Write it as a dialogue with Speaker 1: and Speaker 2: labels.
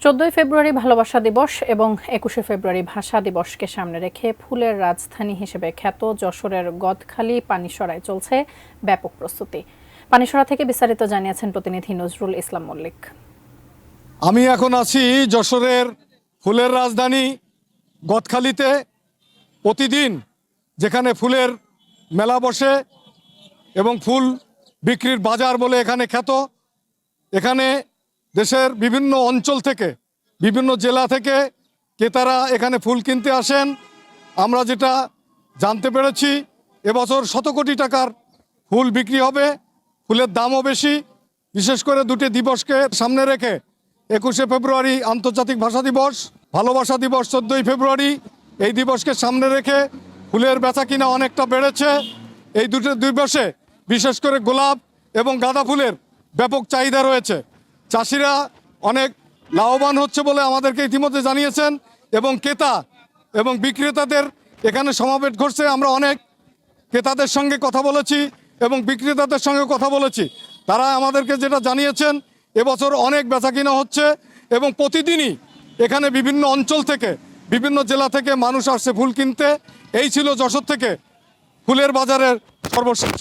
Speaker 1: 14 ফেব্রুয়ারি ভালোবাসা দিবস এবং 21শে ফেব্রুয়ারি ভাষা দিবসকে সামনে রেখে ফুলের রাজধানী হিসেবে খ্যাত যশোরের গদখালি পানিসরায় চলছে ব্যাপক প্রস্তুতি। পানিসরা থেকে বিস্তারিত জানিয়েছেন প্রতিনিধি নজরুল ইসলাম মল্লিক।
Speaker 2: আমি এখন আছি যশোরের ফুলের রাজধানী গদখালিতে। প্রতিদিন যেখানে ফুলের মেলা বসে এবং ফুল বিক্রির বাজার বলে এখানে খ্যাত, এখানে দেশের বিভিন্ন অঞ্চল থেকে বিভিন্ন জেলা থেকে ক্রেতারা এখানে ফুল কিনতে আসেন। আমরা যেটা জানতে পেরেছি, এবছর শত কোটি টাকার ফুল বিক্রি হবে। ফুলের দামও বেশি, বিশেষ করে দুটি দিবসকে সামনে রেখে 21শে ফেব্রুয়ারি আন্তর্জাতিক ভাষা দিবস, ভালোবাসা দিবস 14ই ফেব্রুয়ারি, এই দিবসকে সামনে রেখে ফুলের বেচা কিনা অনেকটা বেড়েছে। এই দুটো দিবসে বিশেষ করে গোলাপ এবং গাঁদা ফুলের ব্যাপক চাহিদা রয়েছে। চাষিরা অনেক লাভবান হচ্ছে বলে আমাদেরকে ইতিমধ্যে জানিয়েছেন এবং ক্রেতা এবং বিক্রেতাদের এখানে সমাবেশ ঘটছে। আমরা অনেক ক্রেতাদের সঙ্গে কথা বলেছি এবং বিক্রেতাদের সঙ্গে কথা বলেছি। তারা আমাদেরকে যেটা জানিয়েছেন, এবছর অনেক বেচাকিনা হচ্ছে এবং প্রতিদিনই এখানে বিভিন্ন অঞ্চল থেকে বিভিন্ন জেলা থেকে মানুষ আসছে ফুল কিনতে। এই ছিল যশোর থেকে ফুলের বাজারের সর্বশেষ।